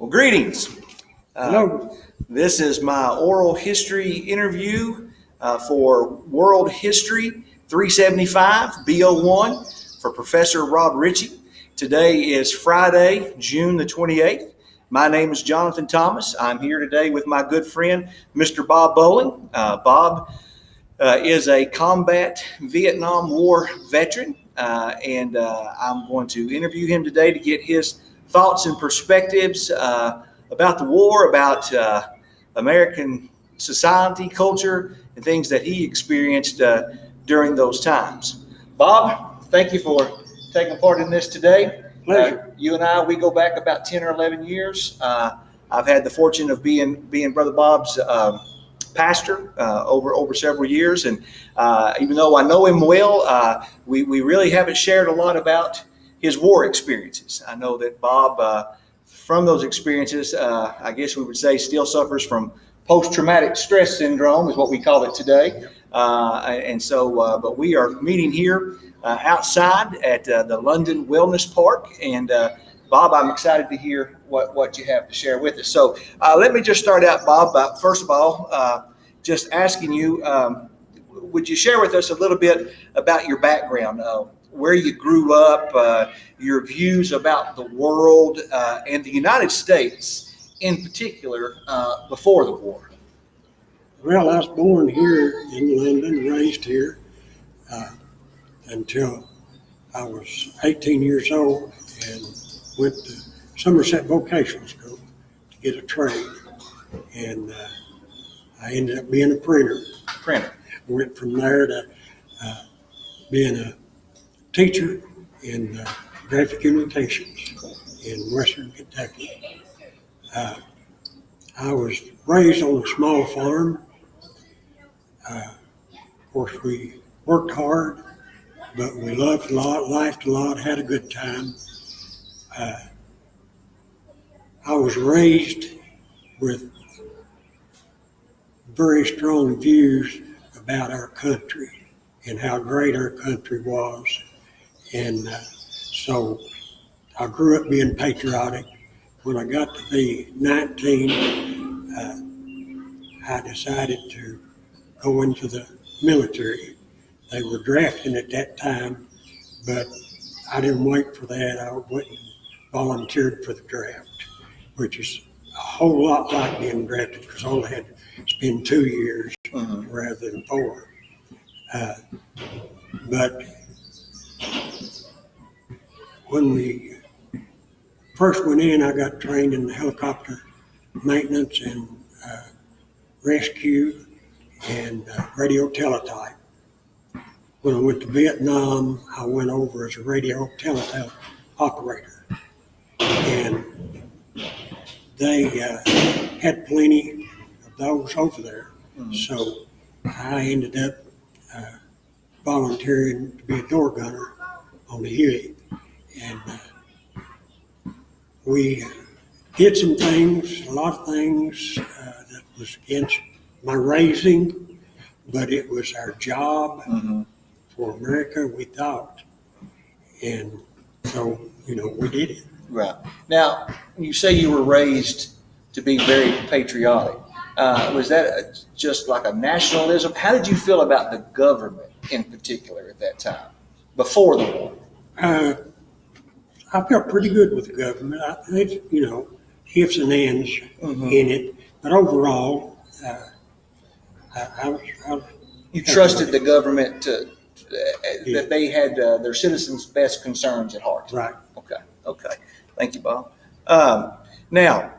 Well, greetings. Hello. This is my oral history interview for World History 375 B01 for Professor Rob Ritchie. Today is Friday, June the 28th. My name is Jonathan Thomas. I'm here today with my good friend, Mr. Bob Bowling. Bob is a combat Vietnam War veteran, and I'm going to interview him today to get his thoughts and perspectives about the war, about American society, culture, and things that he experienced during those times. Bob, thank you for taking part in this today. Pleasure. You and I, we go back about 10 or 11 years. I've had the fortune of being Brother Bob's pastor over several years, and even though I know him well, we really haven't shared a lot about his war experiences. I know that Bob, from those experiences, I guess we would say still suffers from post-traumatic stress syndrome, is what we call it today. But we are meeting here outside at the London Wellness Park, and Bob, I'm excited to hear what you have to share with us. So let me just start out, Bob, first of all, just asking you, would you share with us a little bit about your background, where you grew up, your views about the world and the United States in particular before the war? Well, I was born here in London, raised here until I was 18 years old and went to Somerset Vocational School to get a trade. And I ended up being a printer. Went from there to being a teacher in graphic communications in Western Kentucky. I was raised on a small farm. Of course, we worked hard, but we loved a lot, laughed a lot, had a good time. I was raised with very strong views about our country and how great our country was. And so I grew up being patriotic. When I got to be 19, I decided to go into the military. They were drafting at that time, but I didn't wait for that. I went and volunteered for the draft, which is a whole lot like being drafted because I only had to spend 2 years rather than 4. But when we first went in, I got trained in helicopter maintenance and rescue and radio teletype. When I went to Vietnam, I went over as a radio teletype operator. And they had plenty of those over there. So I ended up volunteering to be a door gunner on the HIWD. And we did some things, a lot of things that was against my raising, but it was our job for America, we thought. And so, we did it. Right. Now, you say you were raised to be very patriotic. Was that just like a nationalism? How did you feel about the government in particular at that time, before the war? I felt pretty good with the government. It's, ifs and ands in it. But overall, You trusted the government that they had their citizens' best concerns at heart. Right. Okay. Thank you, Bob. Now,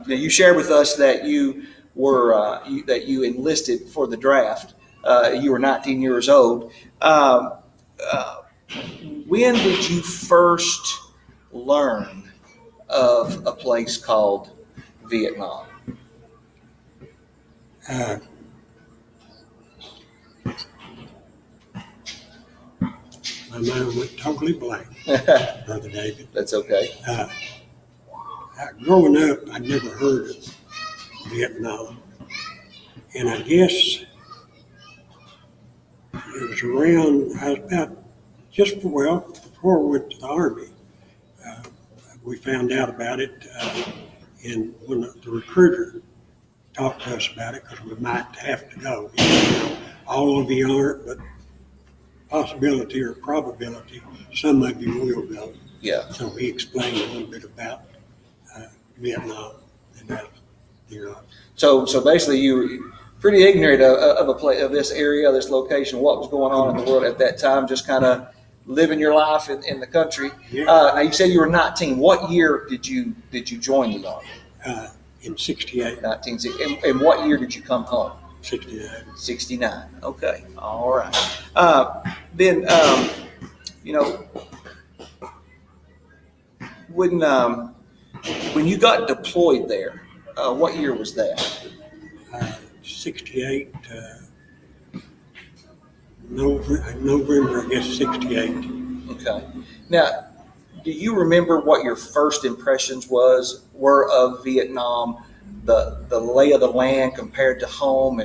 you shared with us that you were that you enlisted for the draft. You were 19 years old. When did you first learn of a place called Vietnam? My mind went totally blank, Brother David. That's okay. Growing up, I'd never heard of Vietnam. And I guess it was around, I was about before we went to the Army. We found out about it And when the recruiter talked to us about it, because we might have to go, all of you aren't, but possibility or probability, some of you will go. Yeah. So he explained a little bit about Vietnam and that, So basically, you were pretty ignorant of this area, this location, what was going on in the world at that time, just kind of living your life in the country. Yeah. Now you said you were 19. What year did you join the Army? In 68. 1960. And what year did you come home? 69. 69. Okay. All right. Then, when you got deployed there, what year was that? 68, November, I guess, 68. Okay. Now, do you remember what your first impressions were of Vietnam, the lay of the land compared to home,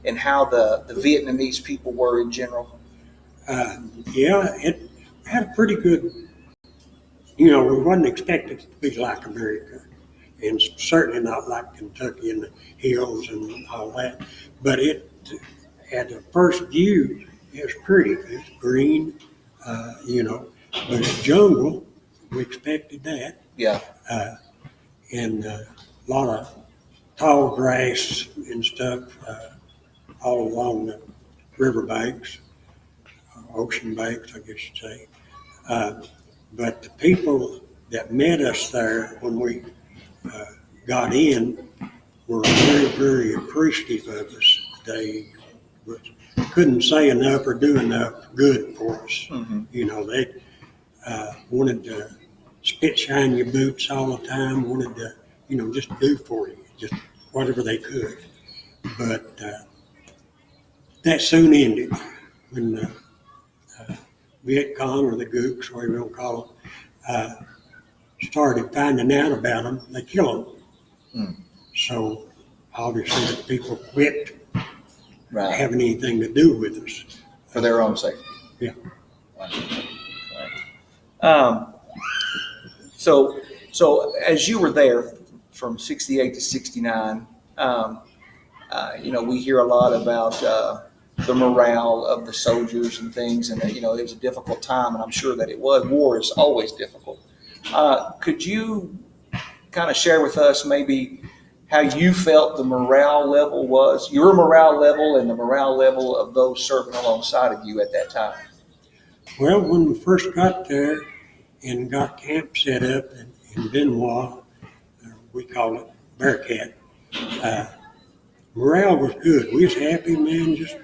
and how the Vietnamese people were in general? Yeah, it had a pretty good, we wasn't expected to be like America, and certainly not like Kentucky and the hills and all that. But it, at the first view, it was pretty. It's green, but it's jungle. We expected that. Yeah. And a lot of tall grass and stuff all along the riverbanks, ocean banks, I guess you'd say. But the people that met us there when we got in were very, very appreciative of us. They couldn't say enough or do enough good for us. Mm-hmm. They wanted to spit shine your boots all the time, wanted to, just do for you, just whatever they could. But that soon ended when the Viet Cong, or the Gooks, whatever you want to call them, started finding out about them. They killed them. Mm. So obviously the people quit Right. having anything to do with us. For their own safety. Yeah. So as you were there from 68 to 69, we hear a lot about the morale of the soldiers and things, and it was a difficult time, and I'm sure that it was. War is always difficult. Could you kind of share with us maybe how you felt the morale level was, your morale level and the morale level of those serving alongside of you at that time? Well, when we first got there and got camp set up in Benoit, we call it Bearcat, morale was good. We was happy, man. Just,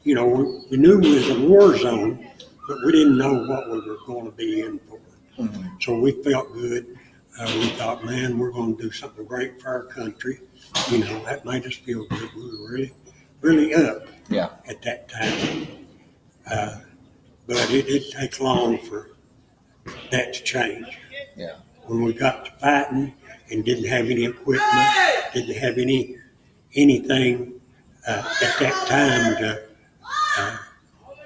we knew we was a war zone, but we didn't know what we were going to be in for. Mm-hmm. So we felt good. We thought, man, we're going to do something great for our country. That made us feel good. We were really, really up at that time. But it didn't take long for that to change. Yeah. When we got to fighting and didn't have any equipment, didn't have anything at that time to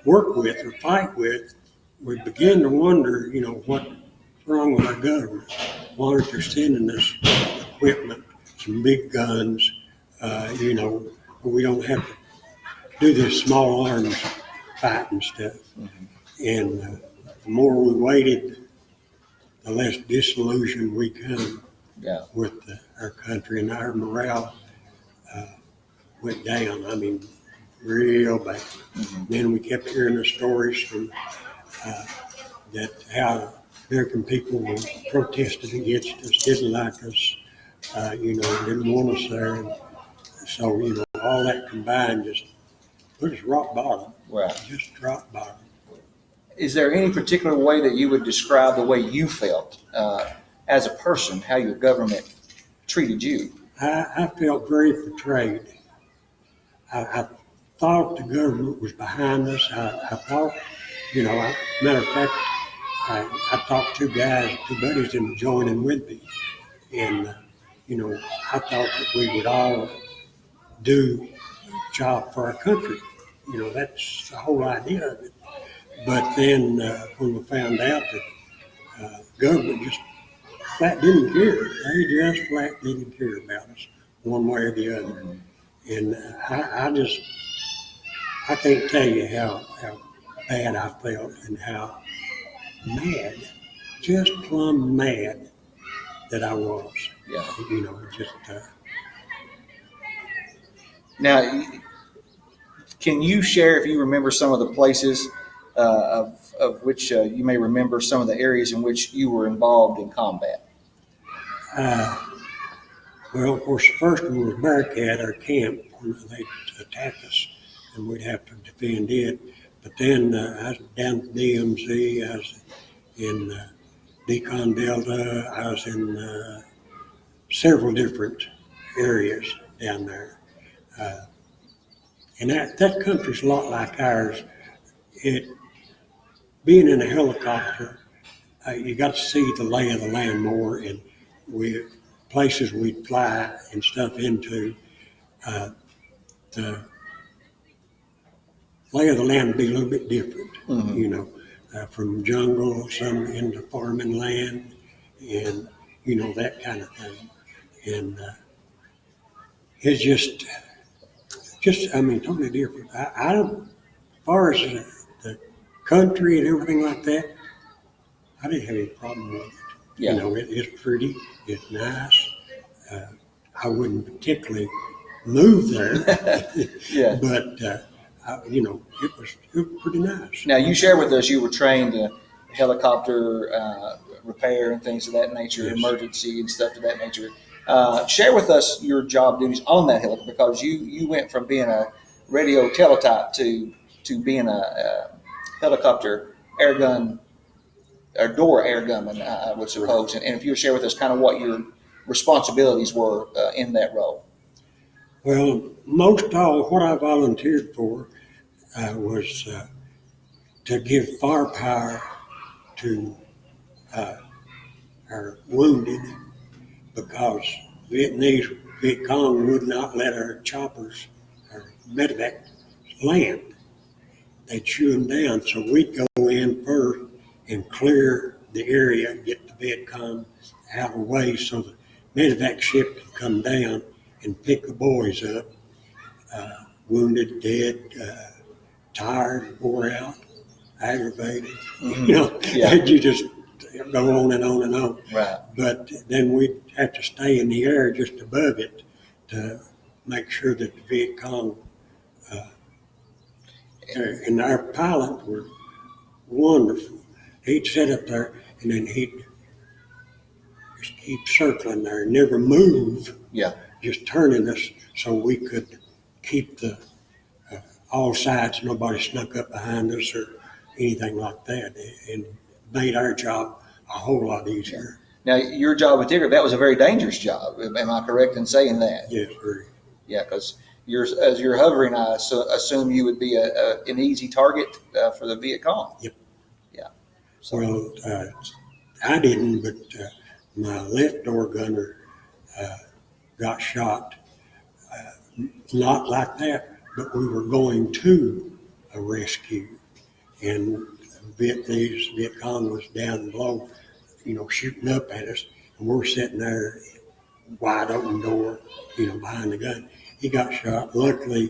work with or fight with, we began to wonder, what's wrong with our government? Why aren't they sending us equipment, some big guns, we don't have to do this small arms fighting stuff. Mm-hmm. And the more we waited, the less disillusioned we come with our country, and our morale went down. I mean, real bad. Mm-hmm. Then we kept hearing the stories from that how American people were protested against us, didn't like us, didn't want us there. And so, all that combined just put us rock bottom. Right. Just rock bottom. Is there any particular way that you would describe the way you felt as a person, how your government treated you? I felt very betrayed. I thought the government was behind us. I thought, matter of fact, I talked to two buddies in joining with me. And, I thought that we would all do a job for our country. That's the whole idea of it. But then when we found out that government just flat didn't care. They just flat didn't care about us one way or the other. And I can't tell you how bad I felt and how mad, just plumb mad that I was. Yeah. Just. Now, can you share if you remember some of the places of which you may remember some of the areas in which you were involved in combat? Well, of course, the first one was Barricade, our camp, when they'd attack us, and we'd have to defend it. But then I was down at DMZ, I was in Decon Delta, I was in several different areas down there. And that country's a lot like ours. Being in a helicopter, you got to see the lay of the land more, and places we'd fly and stuff into, the lay of the land would be a little bit different, from jungle, some into farming land, and, that kind of thing. And it's just, totally different. I don't, as far as the country and everything like that, I didn't have any problem with it. Yeah. It's pretty, it's nice. I wouldn't particularly move there. Yeah. But, it was pretty nice. Now, you shared with us you were trained in helicopter repair and things of that nature, Yes. Emergency and stuff of that nature. Share with us your job duties on that helicopter, because you went from being a radio teletype to being a helicopter air gun or door air gunman, I would suppose. And if you would share with us kind of what your responsibilities were in that role. Well, most all what I volunteered for was to give firepower to our wounded, because Viet Cong would not let our choppers, our medevac, land. They'd chew them down, so we'd go in first and clear the area, get the Viet Cong out of the way so the medevac ship could come down and pick the boys up, wounded, dead, tired, wore out, aggravated. Mm-hmm. Yeah. You just go on and on and on. Right. But then we'd have to stay in the air just above it to make sure that the Viet Cong, and our pilots were wonderful. He'd sit up there and then he'd just keep circling there, never move. Yeah. Just turning us so we could keep the all sides, nobody snuck up behind us or anything like that, and made our job a whole lot easier. Now, your job with Tigger, that was a very dangerous job. Am I correct in saying that? Yes, very. Yeah, because as you're hovering, I assume you would be an easy target for the Viet Cong. Yep. Yeah. So, Well, I didn't, but my left door gunner got shot. Not like that, but we were going to a rescue, and Viet Cong was down below, shooting up at us, and we're sitting there, wide open door, behind the gun. He got shot. Luckily,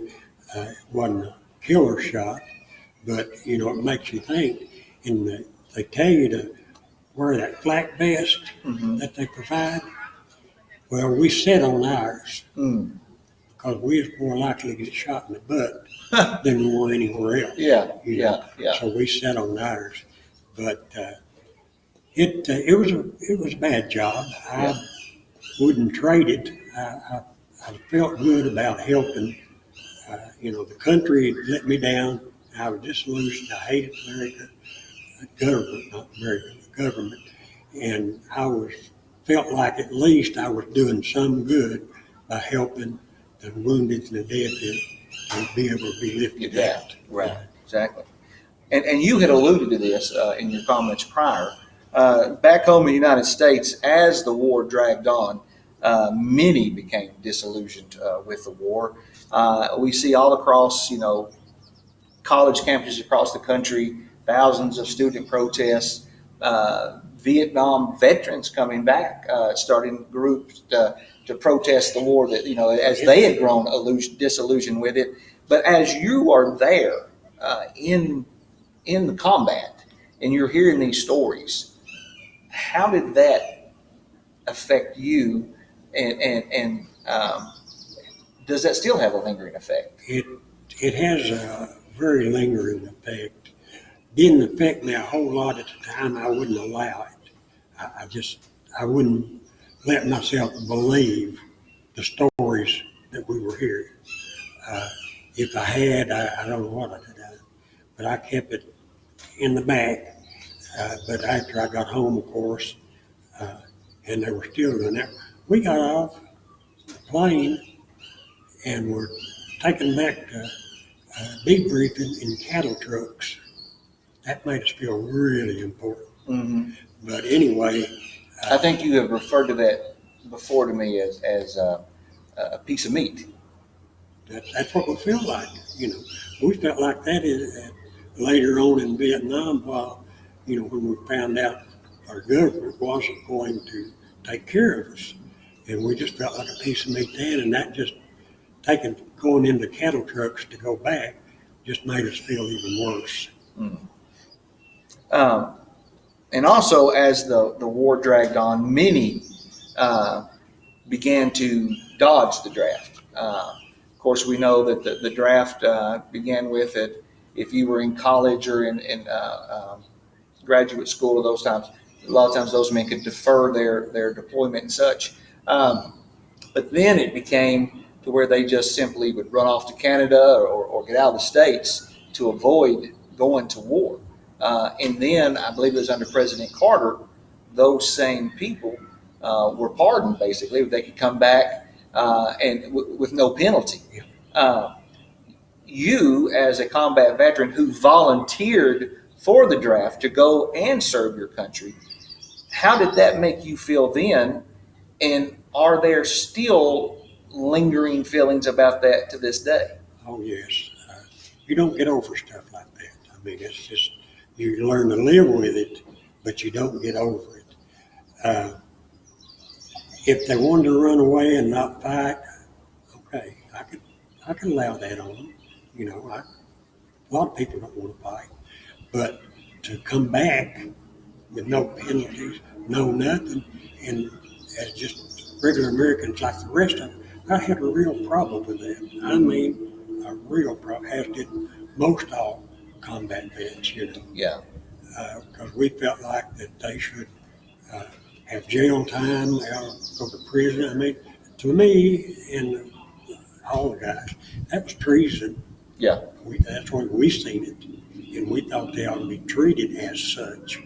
it wasn't a killer shot, but it makes you think. And they tell you to wear that flak vest that they provide. Well, we sat on ours because we was more likely to get shot in the butt than we were anywhere else. Yeah. So we sat on ours, but it was a bad job. I wouldn't trade it. I felt good about helping. The country had let me down. I was disillusioned. I hated America, not America, the government, and felt like at least I was doing some good by helping the wounded and the dead to be able to be lifted out. Right, exactly. And you had alluded to this in your comments prior. Back home in the United States, as the war dragged on, many became disillusioned with the war. We see all across, college campuses across the country, thousands of student protests, Vietnam veterans coming back, starting groups to protest the war that, as they had grown disillusioned with it. But as you are there in the combat and you're hearing these stories, how did that affect you? And does that still have a lingering effect? It has a very lingering effect. Didn't affect me a whole lot at the time. I wouldn't allow it. I wouldn't let myself believe the stories that we were hearing. If I had, I don't know what I'd have done, but I kept it in the back. But after I got home, of course, and they were still doing that, we got off the plane and were taken back to debriefing in cattle trucks. That made us feel really important. Mm-hmm. But anyway, I think you have referred to that before to me as a piece of meat. that's what we feel like. We felt like that later on in Vietnam, while when we found out our government wasn't going to take care of us, and we just felt like a piece of meat then, and that just going into cattle trucks to go back just made us feel even worse. Mm. And also, as the war dragged on, many began to dodge the draft. Of course, we know that the draft began with it. If you were in college or in graduate school of those times, a lot of times those men could defer their deployment and such. But then it became to where they just simply would run off to Canada or get out of the States to avoid going to war. And then I believe it was under President Carter, those same people were pardoned, basically. They could come back and with no penalty. You, as a combat veteran who volunteered for the draft to go and serve your country, how did that make you feel then? And are there still lingering feelings about that to this day? Oh, yes. You don't get over stuff like that. I mean, it's just, you learn to live with it, but you don't get over it. If they wanted to run away and not fight, okay, I could allow that on them. A lot of people don't want to fight, but to come back with no penalties, no nothing, and as just regular Americans like the rest of them, I had a real problem with that. I mean, a real problem, as did most all combat vets, Yeah. Because we felt like that they should have jail time, go to prison. I mean, to me and all the guys, that was treason. Yeah. That's when we seen it, and we thought they ought to be treated as such.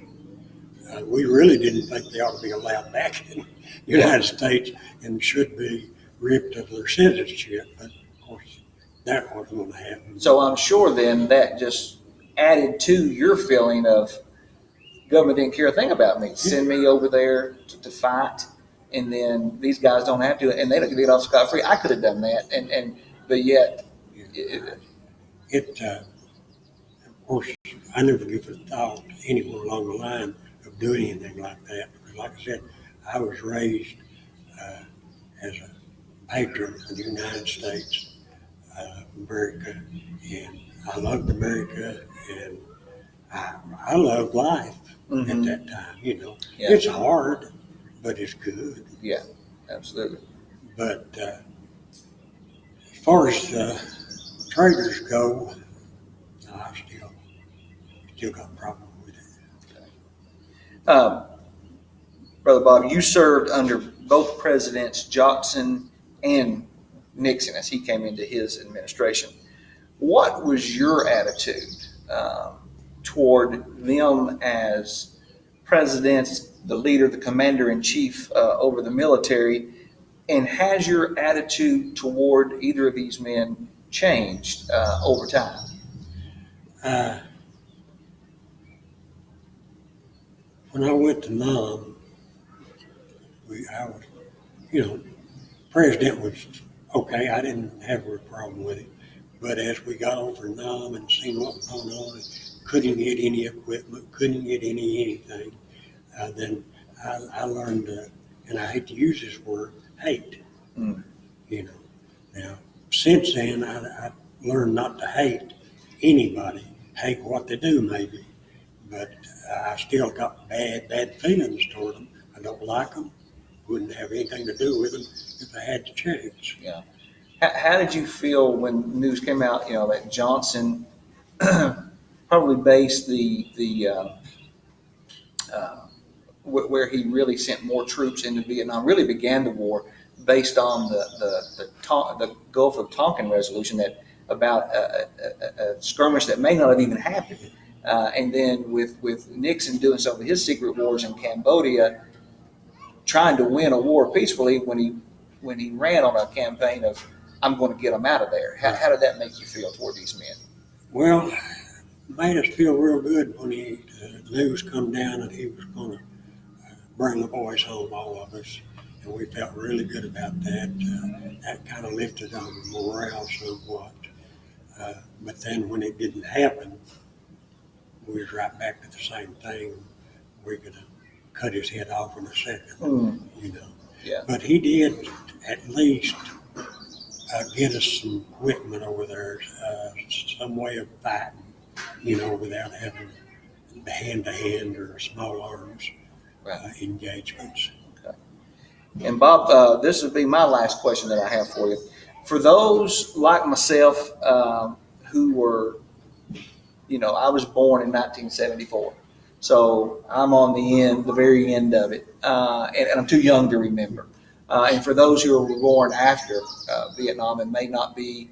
We really didn't think they ought to be allowed back in the United States and should be ripped of their citizenship. But of course, that wasn't going to happen. So I'm sure then that just added to your feeling of government didn't care a thing about me. Send me over there to fight, and then these guys don't have to, and they don't get off scot-free. I could have done that, but yet of course, I never give a thought anywhere along the line of doing anything like that. Because like I said, I was raised as a patron of the United States of America, and I loved America, and I loved life at that time. Yeah. It's hard, but it's good. Yeah, absolutely. But as far as traders go, I still got a problem with it. Okay. Brother Bob, you served under both Presidents Johnson and Nixon as he came into his administration. What was your attitude toward them as presidents, the leader, the commander-in-chief over the military, and has your attitude toward either of these men changed over time? When I went to Nam, President was okay. I didn't have a problem with it. But as we got over Nam and seen what was going on, couldn't get any equipment, couldn't get anything. then I learned, and I hate to use this word, hate. Mm. You know, now since then I learned not to hate anybody, hate what they do maybe, but I still got bad feelings toward them. I don't like them. Wouldn't have anything to do with them if I had the chance. Yeah. How did you feel when news came out, that Johnson probably based where he really sent more troops into Vietnam, really began the war based on the Gulf of Tonkin resolution that about a skirmish that may not have even happened. And then with Nixon doing some of his secret wars in Cambodia, trying to win a war peacefully when he ran on a campaign of I'm going to get them out of there. How did that make you feel toward these men? Well, it made us feel real good when the news come down and he was going to bring the boys home, all of us, and we felt really good about that. That kind of lifted our morale somewhat. But then when it didn't happen, we was right back to the same thing. We could have cut his head off in a second, Yeah. But he did at least get us some equipment over there, some way of fighting, without having the hand-to-hand or small arms engagements. Okay. And Bob, this would be my last question that I have for you. For those like myself who were, I was born in 1974, so I'm on the very end of it, and I'm too young to remember. And for those who were born after Vietnam and may not be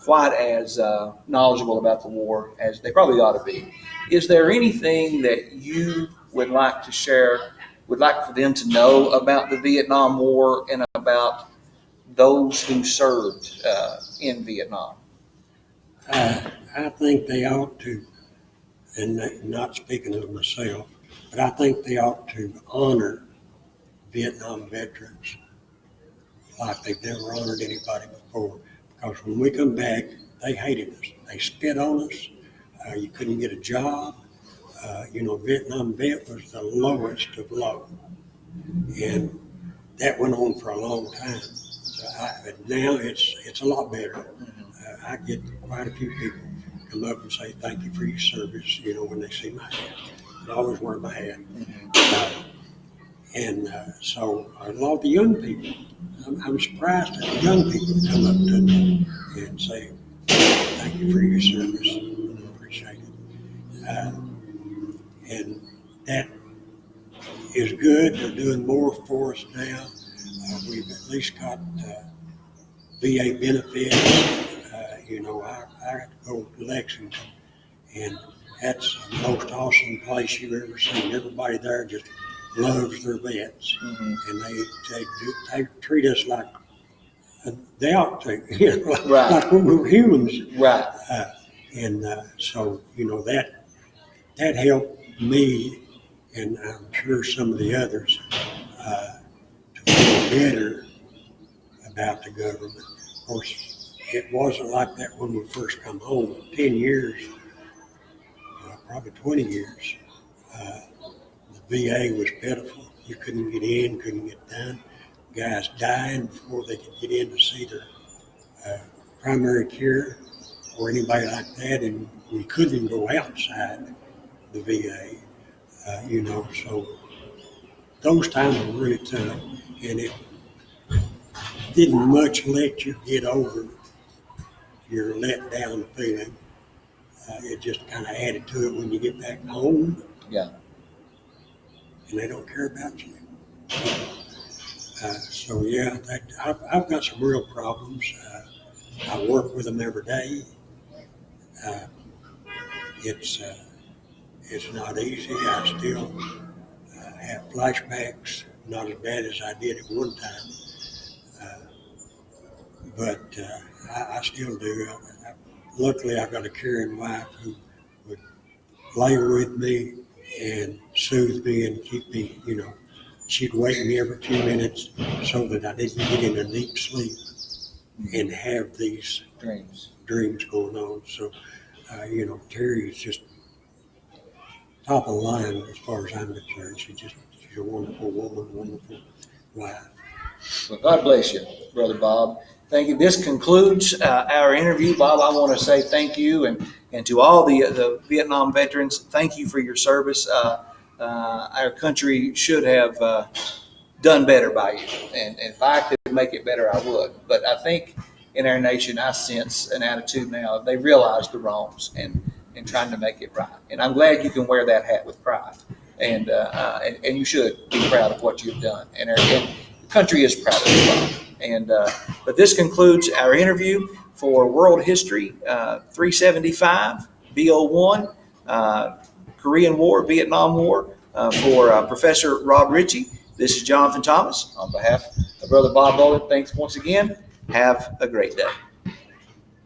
quite as knowledgeable about the war as they probably ought to be, is there anything that you would like to share, would like for them to know about the Vietnam War and about those who served in Vietnam? I think they ought to, and not speaking of myself, but I think they ought to honor Vietnam veterans like they've never honored anybody before. Because when we come back, they hated us. They spit on us. You couldn't get a job. Vietnam vet was the lowest of low. And that went on for a long time. So now it's a lot better. I get quite a few people come up and say, thank you for your service, when they see my hat. I always wear my hat. So a lot of the young people, I'm surprised that the young people come up to me and say, thank you for your service. I appreciate it. And that is good. They're doing more for us now. We've at least got VA benefits. I got to go to Lexington, and that's the most awesome place you've ever seen. Everybody there just loves their vets, and they treat us like they ought to, Right. like we were humans. Right. So that helped me, and I'm sure some of the others, to feel better about the government. Of course, it wasn't like that when we first come home. 10 years, probably 20 years, the VA was pitiful. You couldn't get in, couldn't get done. Guys dying before they could get in to see their primary care or anybody like that, and we couldn't go outside the VA, so those times were really tough, and it didn't much let you get over your let down feeling. It just kind of added to it when you get back home. Yeah. And they don't care about you. I've got some real problems. I work with them every day. It's not easy. I still have flashbacks, not as bad as I did at one time. But I still do. Luckily, I've got a caring wife who would lay with me and soothe me and keep me, she'd wake me every few minutes so that I didn't get in a deep sleep and have these dreams going on. So, Terry is just top of the line as far as I'm concerned. She's a wonderful woman, wonderful wife. Well, God bless you, Brother Bob. Thank you. This concludes our interview. Bob, I want to say thank you, and to all the Vietnam veterans, thank you for your service. Our country should have done better by you, and if I could make it better, I would. But I think in our nation, I sense an attitude now. They realize the wrongs and trying to make it right. And I'm glad you can wear that hat with pride, and you should be proud of what you've done. And the country is proud of you, Bob. And but this concludes our interview for World History 375 B01 Korean War, Vietnam War for Professor Rob Ritchie. This is Jonathan Thomas on behalf of Brother Bob Bowden. Thanks once again. Have a great day.